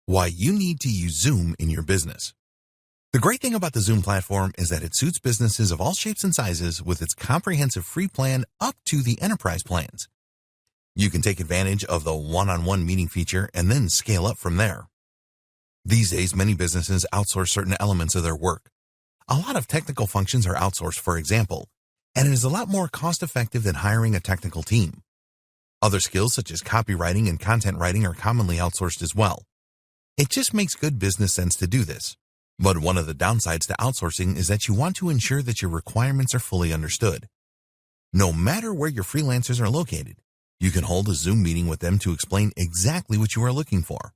Why you need to use Zoom in your business. The great thing about the Zoom platform is that it suits businesses of all shapes and sizes with its comprehensive free plan up to the enterprise plans. You can take advantage of the one-on-one meeting feature and then scale up from there. These days, many businesses outsource certain elements of their work. A lot of technical functions are outsourced, for example, and it is a lot more cost-effective than hiring a technical team. Other skills such as copywriting and content writing are commonly outsourced as well. It just makes good business sense to do this. But one of the downsides to outsourcing is that you want to ensure that your requirements are fully understood. No matter where your freelancers are located, you can hold a Zoom meeting with them to explain exactly what you are looking for.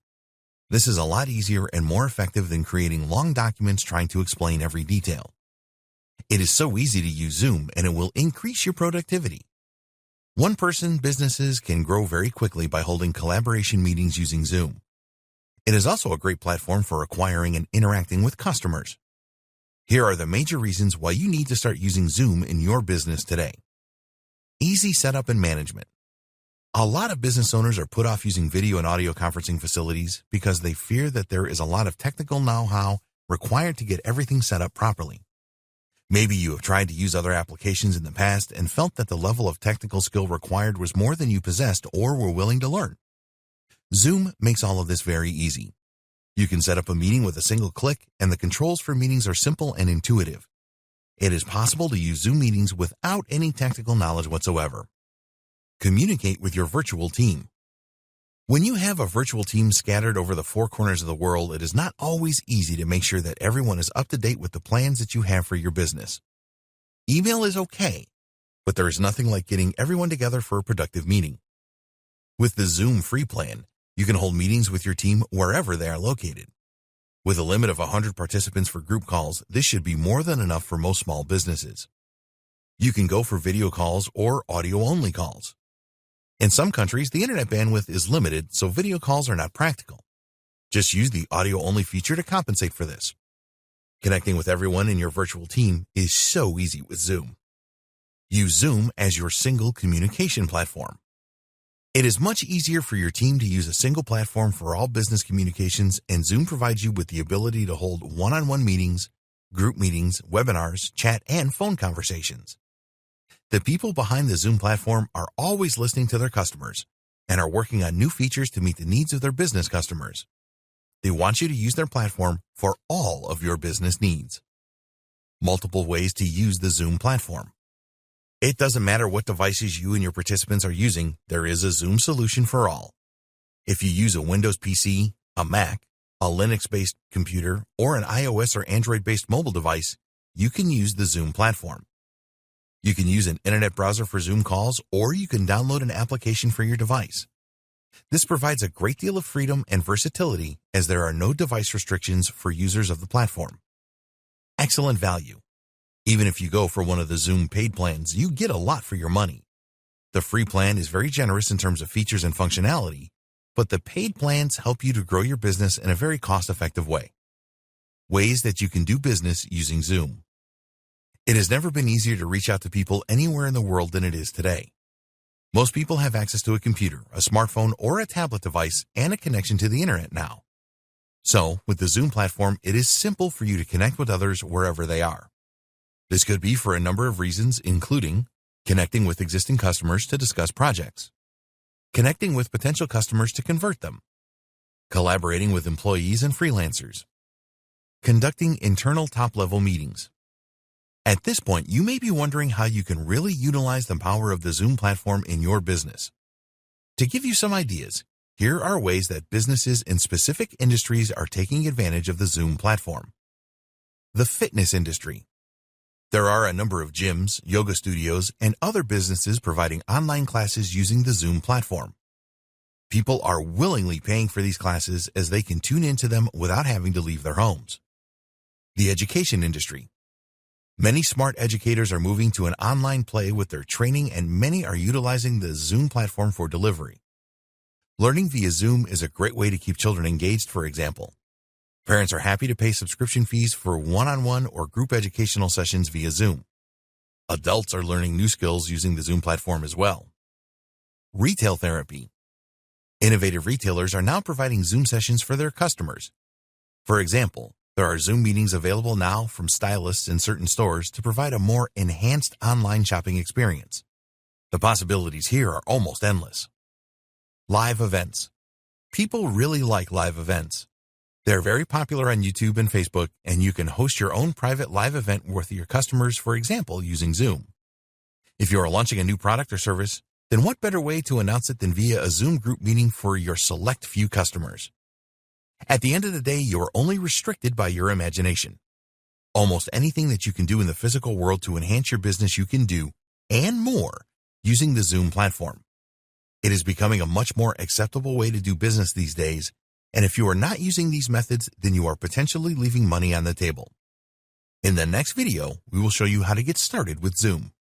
This is a lot easier and more effective than creating long documents trying to explain every detail. It is so easy to use Zoom, and it will increase your productivity. One-person businesses can grow very quickly by holding collaboration meetings using Zoom. It is also a great platform for acquiring and interacting with customers. Here are the major reasons why you need to start using Zoom in your business today. Easy setup and management. A lot of business owners are put off using video and audio conferencing facilities because they fear that there is a lot of technical know-how required to get everything set up properly. Maybe you have tried to use other applications in the past and felt that the level of technical skill required was more than you possessed or were willing to learn. Zoom makes all of this very easy. You can set up a meeting with a single click, and the controls for meetings are simple and intuitive. It is possible to use Zoom meetings without any technical knowledge whatsoever. Communicate with your virtual team. When you have a virtual team scattered over the four corners of the world, it is not always easy to make sure that everyone is up to date with the plans that you have for your business. Email is okay, but there is nothing like getting everyone together for a productive meeting. With the Zoom free plan, you can hold meetings with your team wherever they are located. With a limit of 100 participants for group calls, this should be more than enough for most small businesses. You can go for video calls or audio-only calls. In some countries, the internet bandwidth is limited, so video calls are not practical. Just use the audio-only feature to compensate for this. Connecting with everyone in your virtual team is so easy with Zoom. Use Zoom as your single communication platform. It is much easier for your team to use a single platform for all business communications, and Zoom provides you with the ability to hold one-on-one meetings, group meetings, webinars, chat, and phone conversations. The people behind the Zoom platform are always listening to their customers and are working on new features to meet the needs of their business customers. They want you to use their platform for all of your business needs. Multiple ways to use the Zoom platform. It doesn't matter what devices you and your participants are using, there is a Zoom solution for all. If you use a Windows PC, a Mac, a Linux-based computer, or an iOS or Android-based mobile device, you can use the Zoom platform. You can use an internet browser for Zoom calls, or you can download an application for your device. This provides a great deal of freedom and versatility as there are no device restrictions for users of the platform. Excellent value. Even if you go for one of the Zoom paid plans, you get a lot for your money. The free plan is very generous in terms of features and functionality, but the paid plans help you to grow your business in a very cost-effective way. Ways that you can do business using Zoom. It has never been easier to reach out to people anywhere in the world than it is today. Most people have access to a computer, a smartphone, or a tablet device, and a connection to the internet now. So, with the Zoom platform, it is simple for you to connect with others wherever they are. This could be for a number of reasons, including connecting with existing customers to discuss projects, connecting with potential customers to convert them, collaborating with employees and freelancers, conducting internal top-level meetings. At this point, you may be wondering how you can really utilize the power of the Zoom platform in your business. To give you some ideas, here are ways that businesses in specific industries are taking advantage of the Zoom platform. The fitness industry. There are a number of gyms, yoga studios, and other businesses providing online classes using the Zoom platform. People are willingly paying for these classes as they can tune into them without having to leave their homes. The education industry. Many smart educators are moving to an online play with their training, and many are utilizing the Zoom platform for delivery. Learning via Zoom is a great way to keep children engaged, for example. Parents are happy to pay subscription fees for one-on-one or group educational sessions via Zoom. Adults are learning new skills using the Zoom platform as well. Retail therapy. Innovative retailers are now providing Zoom sessions for their customers. For example, there are Zoom meetings available now from stylists in certain stores to provide a more enhanced online shopping experience. The possibilities here are almost endless. Live events. People really like live events. They're very popular on YouTube and Facebook, and you can host your own private live event with your customers, for example, using Zoom. If you are launching a new product or service, then what better way to announce it than via a Zoom group meeting for your select few customers? At the end of the day, you are only restricted by your imagination. Almost anything that you can do in the physical world to enhance your business you can do, and more, using the Zoom platform. It is becoming a much more acceptable way to do business these days, and if you are not using these methods, then you are potentially leaving money on the table. In the next video, we will show you how to get started with Zoom.